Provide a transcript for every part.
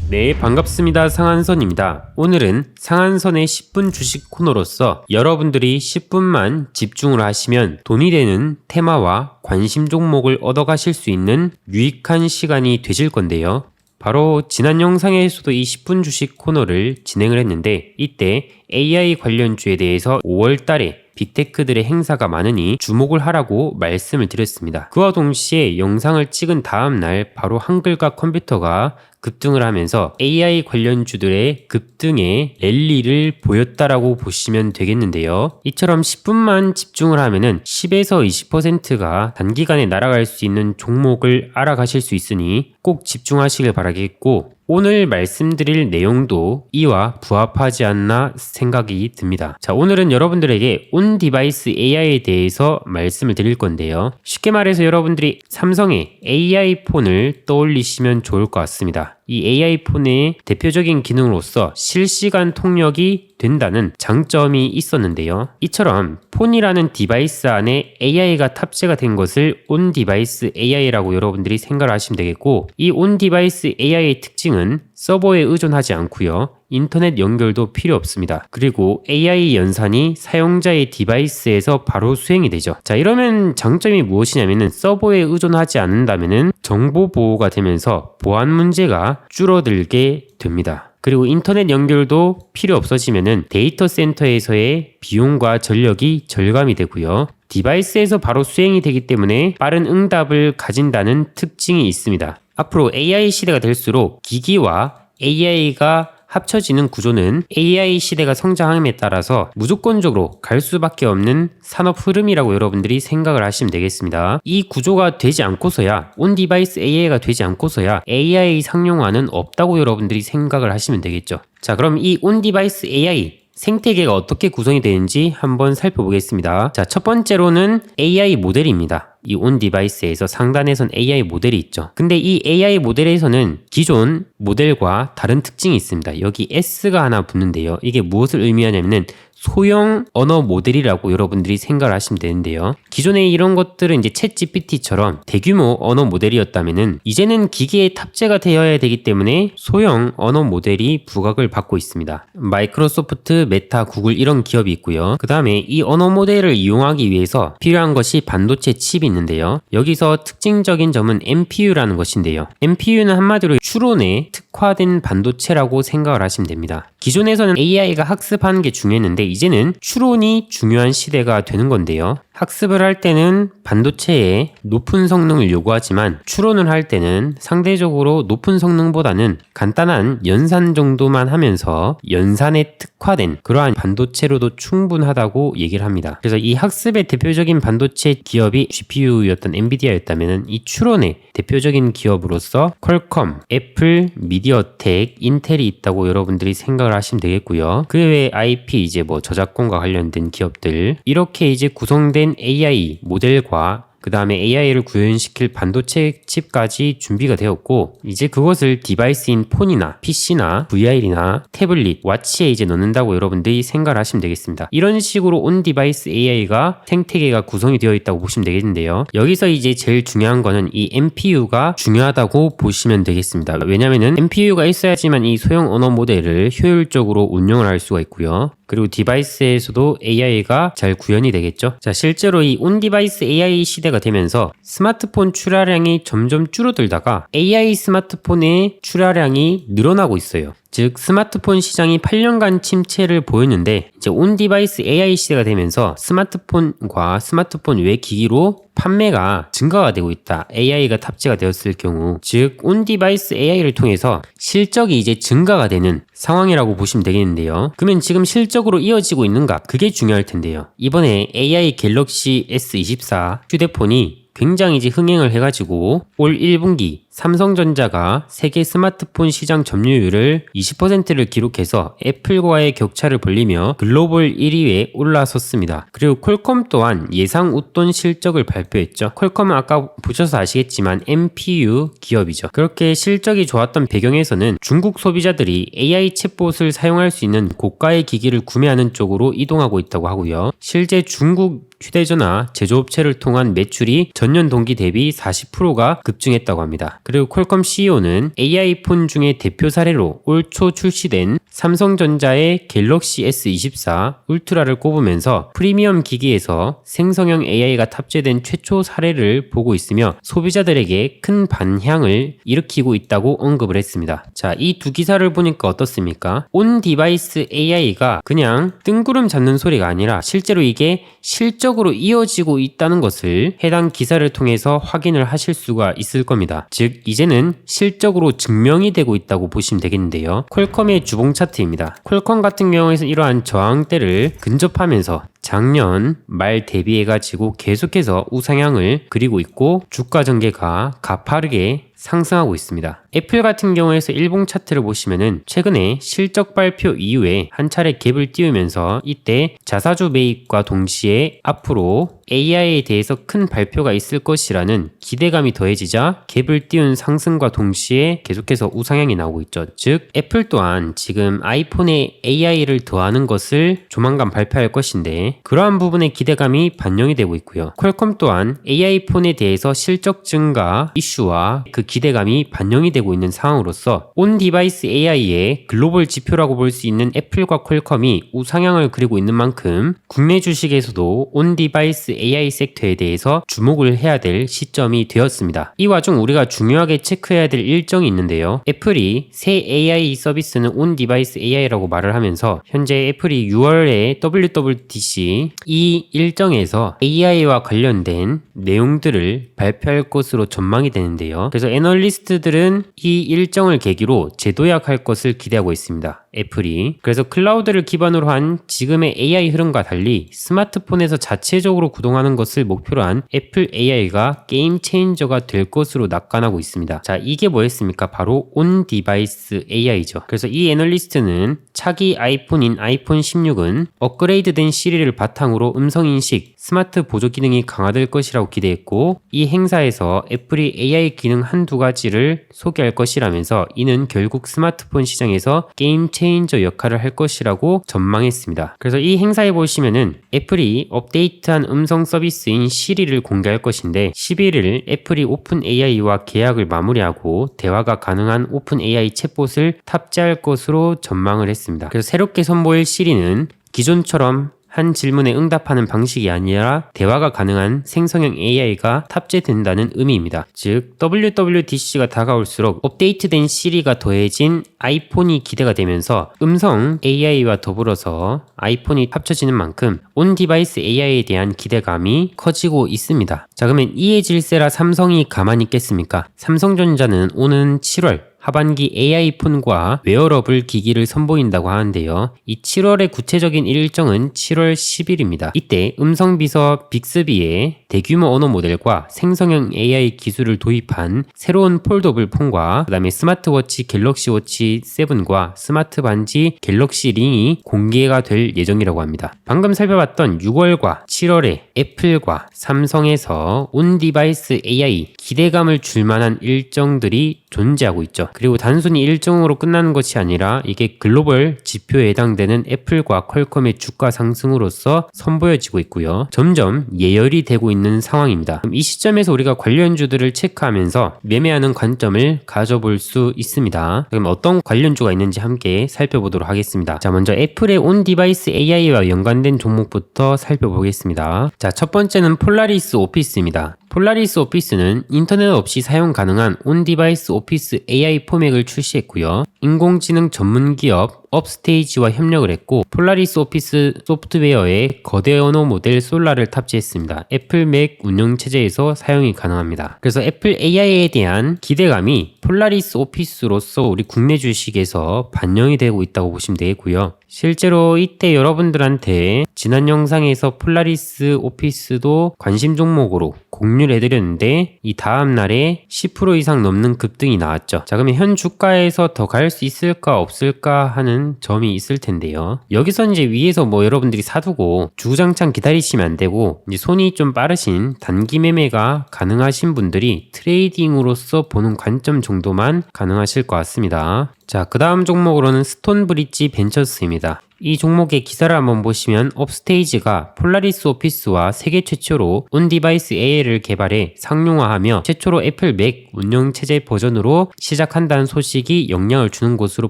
네, 반갑습니다. 상한선입니다. 오늘은 상한선의 10분 주식 코너로서 여러분들이 10분만 집중을 하시면 돈이 되는 테마와 관심 종목을 얻어가실 수 있는 유익한 시간이 되실 건데요. 바로 지난 영상에서도 이 10분 주식 코너를 진행을 했는데, 이때 AI 관련주에 대해서 5월 달에 빅테크들의 행사가 많으니 주목을 하라고 말씀을 드렸습니다. 그와 동시에 영상을 찍은 다음날 바로 한글과 컴퓨터가 급등을 하면서 AI 관련주들의 급등에 랠리를 보였다라고 보시면 되겠는데요. 이처럼 10분만 집중을 하면은 10에서 20%가 단기간에 날아갈 수 있는 종목을 알아가실 수 있으니 꼭 집중하시길 바라겠고, 오늘 말씀드릴 내용도 이와 부합하지 않나 생각이 듭니다. 자, 오늘은 여러분들에게 온 디바이스 AI에 대해서 말씀을 드릴 건데요. 쉽게 말해서 여러분들이 삼성의 AI 폰을 떠올리시면 좋을 것 같습니다. 이 AI 폰의 대표적인 기능으로서 실시간 통역이 된다는 장점이 있었는데요. 이처럼 폰이라는 디바이스 안에 AI가 탑재가 된 것을 온 디바이스 AI라고 여러분들이 생각을 하시면 되겠고, 이 온 디바이스 AI의 특징은 서버에 의존하지 않고요. 인터넷 연결도 필요 없습니다. 그리고 AI 연산이 사용자의 디바이스에서 바로 수행이 되죠. 자, 이러면 장점이 무엇이냐면은 서버에 의존하지 않는다면은 정보 보호가 되면서 보안 문제가 줄어들게 됩니다. 그리고 인터넷 연결도 필요 없어지면은 데이터 센터에서의 비용과 전력이 절감이 되고요. 디바이스에서 바로 수행이 되기 때문에 빠른 응답을 가진다는 특징이 있습니다. 앞으로 AI 시대가 될수록 기기와 AI가 합쳐지는 구조는 AI 시대가 성장함에 따라서 무조건적으로 갈 수밖에 없는 산업 흐름이라고 여러분들이 생각을 하시면 되겠습니다. 이 구조가 되지 않고서야, 온 디바이스 AI가 되지 않고서야 AI 상용화는 없다고 여러분들이 생각을 하시면 되겠죠. 자, 그럼 이 온 디바이스 AI 생태계가 어떻게 구성이 되는지 한번 살펴보겠습니다. 자, 첫 번째로는 AI 모델입니다. 이 온 디바이스에서 상단에선 AI 모델이 있죠. 근데 이 AI 모델에서는 기존 모델과 다른 특징이 있습니다. 여기 S가 하나 붙는데요. 이게 무엇을 의미하냐면은 소형 언어 모델이라고 여러분들이 생각을 하시면 되는데요. 기존에 이런 것들은 이제 챗 GPT처럼 대규모 언어 모델이었다면은 이제는 기기에 탑재가 되어야 되기 때문에 소형 언어 모델이 부각을 받고 있습니다. 마이크로소프트, 메타, 구글 이런 기업이 있고요. 그 다음에 이 언어 모델을 이용하기 위해서 필요한 것이 반도체 칩이 있는데요. 여기서 특징적인 점은 NPU라는 것인데요. NPU는 한마디로 추론에 특화된 반도체라고 생각을 하시면 됩니다. 기존에서는 AI가 학습하는 게 중요했는데 이제는 추론이 중요한 시대가 되는 건데요. 학습을 할 때는 반도체에 높은 성능을 요구하지만 추론을 할 때는 상대적으로 높은 성능보다는 간단한 연산 정도만 하면서 연산에 특화된 그러한 반도체로도 충분하다고 얘기를 합니다. 그래서 이 학습의 대표적인 반도체 기업이 GPU였던 엔비디아였다면 이 추론의 대표적인 기업으로서 퀄컴, 애플, 미디어텍, 인텔이 있다고 여러분들이 생각을 하시면 되겠고요. 그 외에 IP 이제 저작권과 관련된 기업들, 이렇게 이제 구성된 AI 모델과 그 다음에 AI를 구현시킬 반도체 칩까지 준비가 되었고, 이제 그것을 디바이스인 폰이나 PC나 VR이나 태블릿, 와치에 이제 넣는다고 여러분들이 생각을 하시면 되겠습니다. 이런 식으로 온 디바이스 AI가 생태계가 구성이 되어 있다고 보시면 되겠는데요. 여기서 이제 제일 중요한 거는 이 NPU가 중요하다고 보시면 되겠습니다. 왜냐면은 NPU가 있어야지만 이 소형 언어 모델을 효율적으로 운영을 할 수가 있고요. 그리고 디바이스에서도 AI가 잘 구현이 되겠죠. 자, 실제로 이 온 디바이스 AI 시대가 되면서 스마트폰 출하량이 점점 줄어들다가 AI 스마트폰의 출하량이 늘어나고 있어요. 즉 스마트폰 시장이 8년간 침체를 보였는데 이제 온 디바이스 AI 시대가 되면서 스마트폰과 스마트폰 외 기기로 판매가 증가가 되고 있다. AI가 탑재가 되었을 경우, 즉 온 디바이스 AI를 통해서 실적이 이제 증가가 되는 상황이라고 보시면 되겠는데요. 그러면 지금 실적으로 이어지고 있는가? 그게 중요할 텐데요. 이번에 AI 갤럭시 S24 휴대폰이 굉장히 이제 흥행을 해가지고 올 1분기 삼성전자가 세계 스마트폰 시장 점유율을 20%를 기록해서 애플과의 격차를 벌리며 글로벌 1위에 올라섰습니다. 그리고 퀄컴 또한 예상 웃돈 실적을 발표했죠. 퀄컴은 아까 보셔서 아시겠지만 NPU 기업이죠. 그렇게 실적이 좋았던 배경에서는 중국 소비자들이 AI 챗봇을 사용할 수 있는 고가의 기기를 구매하는 쪽으로 이동하고 있다고 하고요. 실제 중국 휴대전화 제조업체를 통한 매출이 전년 동기 대비 40%가 급증했다고 합니다. 그리고 퀄컴 CEO는 AI폰 중에 대표 사례로 올 초 출시된 삼성전자의 갤럭시 S24 울트라를 꼽으면서 프리미엄 기기에서 생성형 AI가 탑재된 최초 사례를 보고 있으며 소비자들에게 큰 반향을 일으키고 있다고 언급을 했습니다. 자, 이 두 기사를 보니까 어떻습니까? 온 디바이스 AI가 그냥 뜬구름 잡는 소리가 아니라 실제로 이게 실적으로 이어지고 있다는 것을 해당 기사를 통해서 확인을 하실 수가 있을 겁니다. 즉 이제는 실적으로 증명이 되고 있다고 보시면 되겠는데요. 퀄컴의 주봉 차트입니다. 퀄컴 같은 경우에는 이러한 저항대를 근접하면서 작년 말 대비해가지고 계속해서 우상향을 그리고 있고 주가 전개가 가파르게 상승하고 있습니다. 애플 같은 경우에서 일봉 차트를 보시면은 최근에 실적 발표 이후에 한 차례 갭을 띄우면서 이때 자사주 매입과 동시에 앞으로 AI에 대해서 큰 발표가 있을 것이라는 기대감이 더해지자 갭을 띄운 상승과 동시에 계속해서 우상향이 나오고 있죠. 즉 애플 또한 지금 아이폰에 AI를 더하는 것을 조만간 발표할 것인데 그러한 부분의 기대감이 반영이 되고 있고요. 퀄컴 또한 AI폰에 대해서 실적 증가 이슈와 그 기대감이 반영이 되고 있는 상황으로서 온 디바이스 AI의 글로벌 지표라고 볼 수 있는 애플과 퀄컴이 우상향을 그리고 있는 만큼 국내 주식에서도 온 디바이스 AI 섹터에 대해서 주목을 해야 될 시점이 되었습니다. 이 와중 우리가 중요하게 체크해야 될 일정이 있는데요. 애플이 새 AI 서비스는 온 디바이스 AI라고 말을 하면서 현재 애플이 6월에 WWDC 이 일정에서 AI와 관련된 내용들을 발표할 것으로 전망이 되는데요. 그래서 애널리스트들은 이 일정을 계기로 재도약할 것을 기대하고 있습니다. 애플이. 그래서 클라우드를 기반으로 한 지금의 AI 흐름과 달리 스마트폰에서 자체적으로 구동하는 것을 목표로 한 애플 AI가 게임 체인저가 될 것으로 낙관하고 있습니다. 자, 이게 뭐였습니까? 바로 온 디바이스 AI죠. 그래서 이 애널리스트는 차기 아이폰인 아이폰 16은 업그레이드된 시리를 바탕으로 음성인식, 스마트 보조 기능이 강화될 것이라고 기대했고 이 행사에서 애플이 AI 기능 한두 가지를 소개할 것이라면서 이는 결국 스마트폰 시장에서 게임 체인저 역할을 할 것이라고 전망했습니다. 그래서 이 행사에 보시면은 애플이 업데이트한 음성 서비스인 시리를 공개할 것인데 11일 애플이 오픈 AI와 계약을 마무리하고 대화가 가능한 오픈 AI 챗봇을 탑재할 것으로 전망을 했습니다. 그래서 새롭게 선보일 시리는 기존처럼 한 질문에 응답하는 방식이 아니라 대화가 가능한 생성형 AI가 탑재된다는 의미입니다. 즉 WWDC가 다가올수록 업데이트된 시리가 더해진 아이폰이 기대가 되면서 음성 AI와 더불어서 아이폰이 합쳐지는 만큼 온 디바이스 AI에 대한 기대감이 커지고 있습니다. 자, 그러면 이에 질세라 삼성이 가만히 있겠습니까? 삼성전자는 오는 7월 하반기 AI폰과 웨어러블 기기를 선보인다고 하는데요. 이 7월의 구체적인 일정은 7월 10일입니다. 이때 음성비서 빅스비의 대규모 언어 모델과 생성형 AI 기술을 도입한 새로운 폴더블 폰과 그 다음에 스마트워치 갤럭시 워치 7과 스마트 반지 갤럭시 링이 공개가 될 예정이라고 합니다. 방금 살펴봤던 6월과 7월에 애플과 삼성에서 온 디바이스 AI 기대감을 줄 만한 일정들이 존재하고 있죠. 그리고 단순히 일정으로 끝나는 것이 아니라 이게 글로벌 지표에 해당되는 애플과 퀄컴의 주가 상승으로서 선보여지고 있고요. 점점 예열이 되고 있는 상황입니다. 이 시점에서 우리가 관련주들을 체크하면서 매매하는 관점을 가져볼 수 있습니다. 그럼 어떤 관련주가 있는지 함께 살펴보도록 하겠습니다. 자, 먼저 애플의 온 디바이스 AI와 연관된 종목부터 살펴보겠습니다. 자, 첫 번째는 폴라리스 오피스입니다. 폴라리스 오피스는 인터넷 없이 사용 가능한 온 디바이스 오피스 AI 포맥을 출시했고요. 인공지능 전문 기업 업스테이지와 협력을 했고 폴라리스 오피스 소프트웨어에 거대 언어 모델 솔라를 탑재했습니다. 애플 맥 운영체제에서 사용이 가능합니다. 그래서 애플 AI에 대한 기대감이 폴라리스 오피스로서 우리 국내 주식에서 반영이 되고 있다고 보시면 되겠고요. 실제로 이때 여러분들한테 지난 영상에서 폴라리스 오피스도 관심 종목으로 공유를 해드렸는데 이 다음날에 10% 이상 넘는 급등이 나왔죠. 자, 그러면 현 주가에서 더 갈 수 있을까 없을까 하는 점이 있을 텐데요. 여기서 이제 위에서 뭐 여러분들이 사두고 주구장창 기다리시면 안 되고 이제 손이 좀 빠르신 단기 매매가 가능하신 분들이 트레이딩으로서 보는 관점 정도만 가능하실 것 같습니다. 자, 그 다음 종목으로는 스톤브릿지 벤처스입니다. 이 종목의 기사를 한번 보시면 업스테이지가 폴라리스 오피스와 세계 최초로 온디바이스 AI를 개발해 상용화하며 최초로 애플 맥 운영체제 버전으로 시작한다는 소식이 영향을 주는 것으로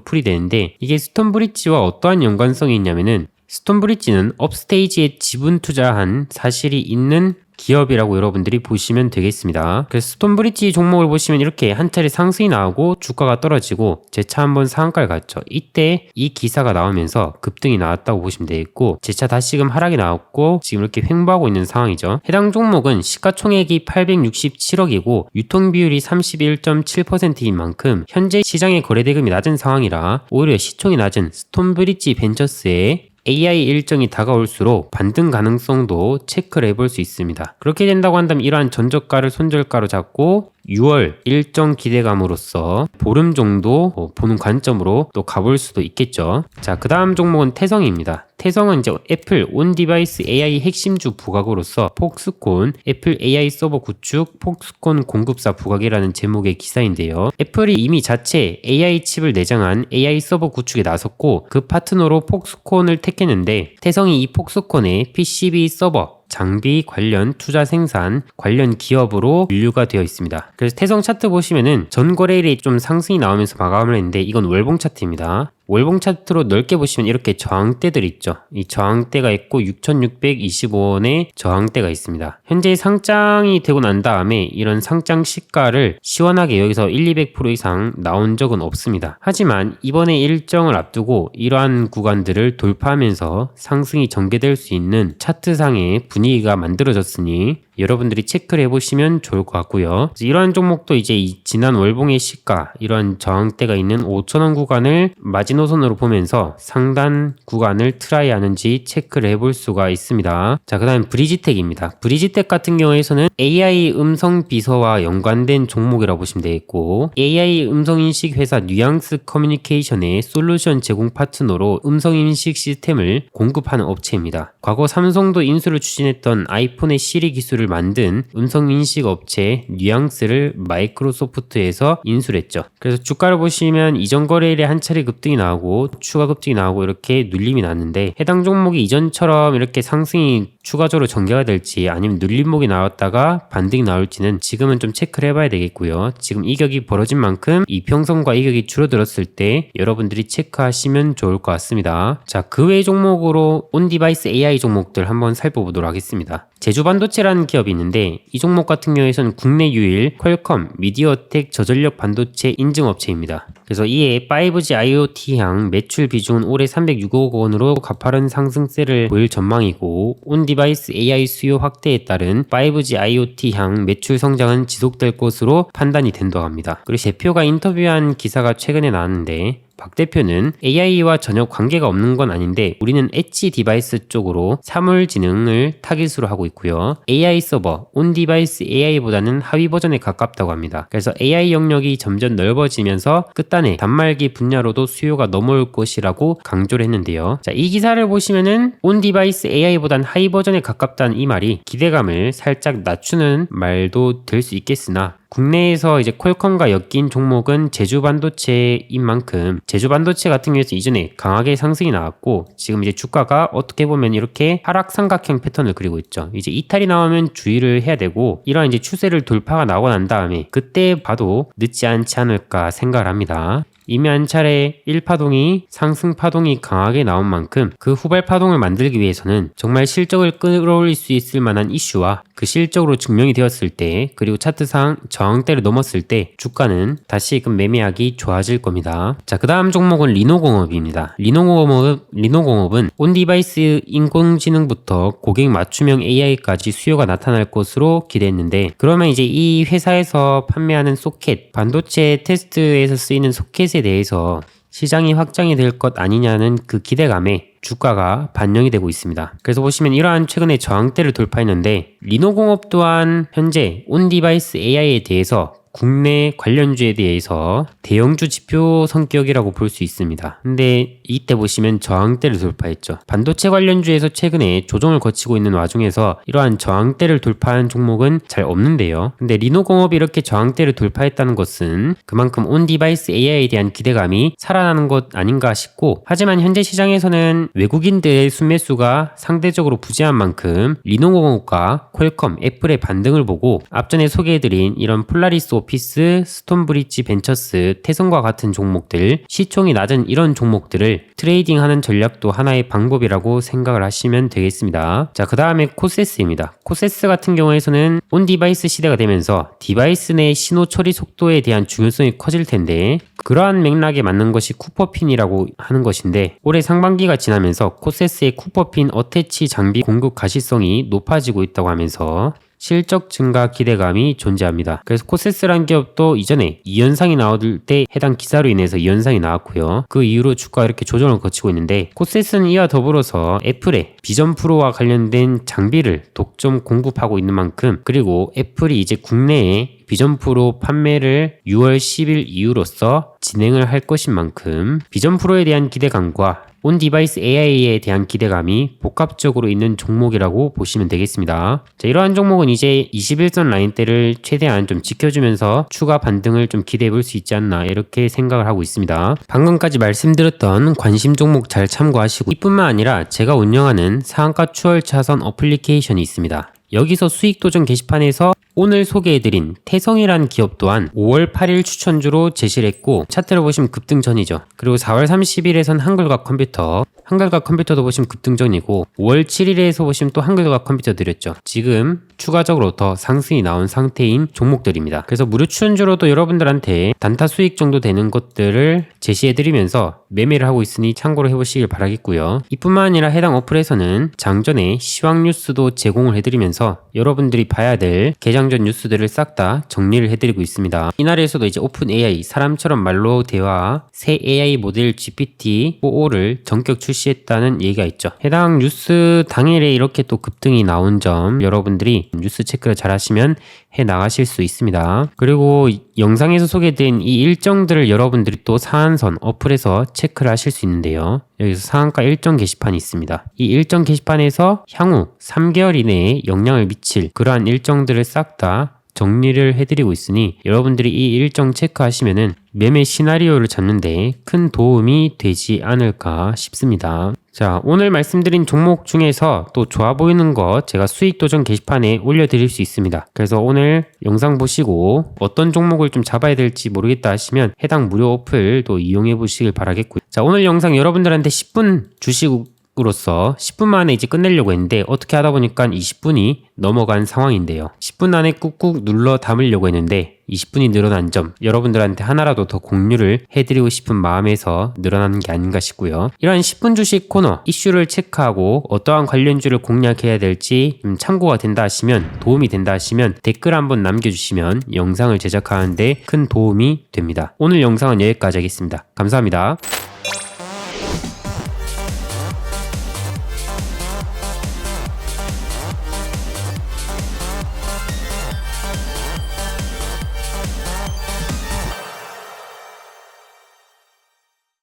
풀이되는데, 이게 스톤브릿지와 어떠한 연관성이 있냐면은 스톤브릿지는 업스테이지에 지분 투자한 사실이 있는 기업이라고 여러분들이 보시면 되겠습니다. 그래서 스톤브릿지 종목을 보시면 이렇게 한 차례 상승이 나오고 주가가 떨어지고 재차 한번 상한가를 갔죠. 이때 이 기사가 나오면서 급등이 나왔다고 보시면 되겠고, 재차 다시금 하락이 나왔고 지금 이렇게 횡보하고 있는 상황이죠. 해당 종목은 시가총액이 867억이고 유통비율이 31.7%인 만큼 현재 시장의 거래대금이 낮은 상황이라 오히려 시총이 낮은 스톤브릿지 벤처스의 AI 일정이 다가올수록 반등 가능성도 체크를 해볼 수 있습니다. 그렇게 된다고 한다면 이러한 전저가를 손절가로 잡고 6월 일정 기대감으로써 보름 정도 보는 관점으로 또 가볼 수도 있겠죠. 자, 그 다음 종목은 태성입니다. 태성은 이제 애플 온디바이스 AI 핵심주 부각으로서 폭스콘, 애플 AI 서버 구축, 폭스콘 공급사 부각이라는 제목의 기사인데요. 애플이 이미 자체 AI 칩을 내장한 AI 서버 구축에 나섰고 그 파트너로 폭스콘을 택했는데, 태성이 이 폭스콘의 PCB 서버 장비 관련 투자 생산 관련 기업으로 분류가 되어 있습니다. 그래서 태성 차트 보시면은 전 거래일이 좀 상승이 나오면서 마감을 했는데 이건 월봉 차트입니다. 월봉 차트로 넓게 보시면 이렇게 저항대들 있죠. 이 저항대가 있고 6,625원의 저항대가 있습니다. 현재 상장이 되고 난 다음에 이런 상장 시가를 시원하게 여기서 200% 이상 나온 적은 없습니다. 하지만 이번에 일정을 앞두고 이러한 구간들을 돌파하면서 상승이 전개될 수 있는 차트상의 분위기가 만들어졌으니 여러분들이 체크를 해보시면 좋을 것 같고요. 이러한 종목도 이제 지난 월봉의 시가, 이러한 저항대가 있는 5,000원 구간을 마지노선으로 보면서 상단 구간을 트라이 하는지 체크를 해볼 수가 있습니다. 자, 그 다음 브리지텍입니다. 브리지텍 같은 경우에서는 AI 음성 비서와 연관된 종목이라고 보시면 되겠고, AI 음성인식 회사 뉘앙스 커뮤니케이션의 솔루션 제공 파트너로 음성인식 시스템을 공급하는 업체입니다. 과거 삼성도 인수를 추진했던 아이폰의 시리 기술을 만든 음성인식 업체 뉘앙스를 마이크로소프트에서 인수를 했죠. 그래서 주가를 보시면 이전 거래일에 한 차례 급등이 나오고 추가 급등이 나오고 이렇게 눌림이 났는데, 해당 종목이 이전처럼 이렇게 상승이 추가적으로 전개가 될지 아니면 눌림목이 나왔다가 반등이 나올지는 지금은 좀 체크를 해봐야 되겠고요. 지금 이격이 벌어진 만큼 이평선과 이격이 줄어들었을 때 여러분들이 체크하시면 좋을 것 같습니다. 자, 그 외 종목으로 온디바이스 AI 종목들 한번 살펴보도록 하겠습니다. 제주반도체라는 기업이 있는데 이 종목 같은 경우에는 국내 유일 퀄컴, 미디어텍 저전력 반도체 인증업체입니다. 그래서 이에 5G IoT향 매출 비중은 올해 306억 원으로 가파른 상승세를 보일 전망이고, 온디바이스 AI 수요 확대에 따른 5G IoT향 매출 성장은 지속될 것으로 판단이 된다고 합니다. 그리고 대표가 인터뷰한 기사가 최근에 나왔는데, 박 대표는 AI와 전혀 관계가 없는 건 아닌데 우리는 엣지 디바이스 쪽으로 사물지능을 타깃으로 하고 있고요. AI 서버, 온디바이스 AI보다는 하위 버전에 가깝다고 합니다. 그래서 AI 영역이 점점 넓어지면서 끝단에 단말기 분야로도 수요가 넘어올 것이라고 강조를 했는데요. 자, 이 기사를 보시면은 온디바이스 AI보단 하위 버전에 가깝다는 이 말이 기대감을 살짝 낮추는 말도 될 수 있겠으나, 국내에서 이제 퀄컴과 엮인 종목은 제주반도체인 만큼 제주반도체 같은 경우에서 이전에 강하게 상승이 나왔고 지금 이제 주가가 어떻게 보면 이렇게 하락 삼각형 패턴을 그리고 있죠. 이제 이탈이 나오면 주의를 해야 되고, 이러한 이제 추세를 돌파가 나오고 난 다음에 그때 봐도 늦지 않지 않을까 생각을 합니다. 이미 한 차례 1파동이 상승 파동이 강하게 나온 만큼 그 후발 파동을 만들기 위해서는 정말 실적을 끌어올릴 수 있을 만한 이슈와 그 실적으로 증명이 되었을 때, 그리고 차트상 저항대를 넘었을 때 주가는 다시금 매매하기 좋아질 겁니다. 자, 그 다음 종목은 리노공업입니다. 리노공업은 온디바이스 인공지능부터 고객 맞춤형 AI까지 수요가 나타날 것으로 기대했는데, 그러면 이제 이 회사에서 판매하는 소켓, 반도체 테스트에서 쓰이는 소켓에 대해서 시장이 확장이 될 것 아니냐는 그 기대감에 주가가 반영이 되고 있습니다. 그래서 보시면 이러한 최근에 저항대를 돌파했는데, 리노공업 또한 현재 온디바이스 AI에 대해서 국내 관련주에 대해서 대형주 지표 성격이라고 볼 수 있습니다. 근데 이때 보시면 저항대를 돌파했죠. 반도체 관련주에서 최근에 조정을 거치고 있는 와중에서 이러한 저항대를 돌파한 종목은 잘 없는데요. 근데 리노공업이 이렇게 저항대를 돌파했다는 것은 그만큼 온디바이스 AI에 대한 기대감이 살아나는 것 아닌가 싶고, 하지만 현재 시장에서는 외국인들의 순매수가 상대적으로 부재한 만큼 리노공업과 퀄컴, 애플의 반등을 보고 앞전에 소개해드린 이런 폴라리스 오피스, 스톤브리지 벤처스, 태성과 같은 종목들, 시총이 낮은 이런 종목들을 트레이딩하는 전략도 하나의 방법이라고 생각을 하시면 되겠습니다. 자, 그 다음에 코세스입니다. 코세스 같은 경우에서는 온디바이스 시대가 되면서 디바이스 내 신호 처리 속도에 대한 중요성이 커질 텐데, 그러한 맥락에 맞는 것이 쿠퍼핀이라고 하는 것인데, 올해 상반기가 지나면서 코세스의 쿠퍼핀 어태치 장비 공급 가시성이 높아지고 있다고 하면서 실적 증가 기대감이 존재합니다. 그래서 코세스란 기업도 이전에 2연상이 나올 때 해당 기사로 인해서 2연상이 나왔고요. 그 이후로 주가가 이렇게 조정을 거치고 있는데, 코세스는 이와 더불어서 애플의 비전 프로와 관련된 장비를 독점 공급하고 있는 만큼, 그리고 애플이 이제 국내에 비전 프로 판매를 6월 10일 이후로써 진행을 할 것인 만큼 비전 프로에 대한 기대감과 온 디바이스 AI에 대한 기대감이 복합적으로 있는 종목이라고 보시면 되겠습니다. 자, 이러한 종목은 이제 21선 라인대를 최대한 좀 지켜주면서 추가 반등을 좀 기대해 볼 수 있지 않나, 이렇게 생각을 하고 있습니다. 방금까지 말씀드렸던 관심 종목 잘 참고하시고, 이뿐만 아니라 제가 운영하는 상한가 추월 차선 어플리케이션이 있습니다. 여기서 수익 도전 게시판에서 오늘 소개해드린 태성이라는 기업 또한 5월 8일 추천주로 제시를 했고, 차트를 보시면 급등전이죠. 그리고 4월 30일에선 한글과 컴퓨터도 보시면 급등전이고, 5월 7일에서 보시면 또 한글과 컴퓨터 드렸죠. 지금 추가적으로 더 상승이 나온 상태인 종목들입니다. 그래서 무료 추천주로도 여러분들한테 단타 수익 정도 되는 것들을 제시해드리면서 매매를 하고 있으니 참고로 해보시길 바라겠고요. 이뿐만 아니라 해당 어플에서는 장전에 시황 뉴스도 제공을 해드리면서 여러분들이 봐야 될 개장전 뉴스들을 싹 다 정리를 해드리고 있습니다. 이날에서도 이제 오픈 AI, 사람처럼 말로 대화, 새 AI 모델 GPT-4O를 전격 출시했다는 얘기가 있죠. 해당 뉴스 당일에 이렇게 또 급등이 나온 점 여러분들이 뉴스 체크를 잘 하시면 해 나가실 수 있습니다. 그리고 영상에서 소개된 이 일정들을 여러분들이 또 상한선 어플에서 체크를 하실 수 있는데요. 여기서 상한가 일정 게시판이 있습니다. 이 일정 게시판에서 향후 3개월 이내에 영향을 미칠 그러한 일정들을 싹 다 정리를 해드리고 있으니 여러분들이 이 일정 체크하시면은 매매 시나리오를 잡는데 큰 도움이 되지 않을까 싶습니다. 자, 오늘 말씀드린 종목 중에서 또 좋아 보이는 거 제가 수익 도전 게시판에 올려드릴 수 있습니다. 그래서 오늘 영상 보시고 어떤 종목을 좀 잡아야 될지 모르겠다 하시면 해당 무료 어플도 이용해 보시길 바라겠고요. 자, 오늘 영상 여러분들한테 10분 주식으로서 10분 만에 이제 끝내려고 했는데 어떻게 하다 보니까 20분이 넘어간 상황인데요. 10분 안에 꾹꾹 눌러 담으려고 했는데 20분이 늘어난 점 여러분들한테 하나라도 더 공유를 해드리고 싶은 마음에서 늘어나는 게 아닌가 싶고요. 이러한 10분 주식 코너 이슈를 체크하고 어떠한 관련주를 공략해야 될지 참고가 된다 하시면, 도움이 된다 하시면 댓글 한번 남겨주시면 영상을 제작하는데 큰 도움이 됩니다. 오늘 영상은 여기까지 하겠습니다. 감사합니다.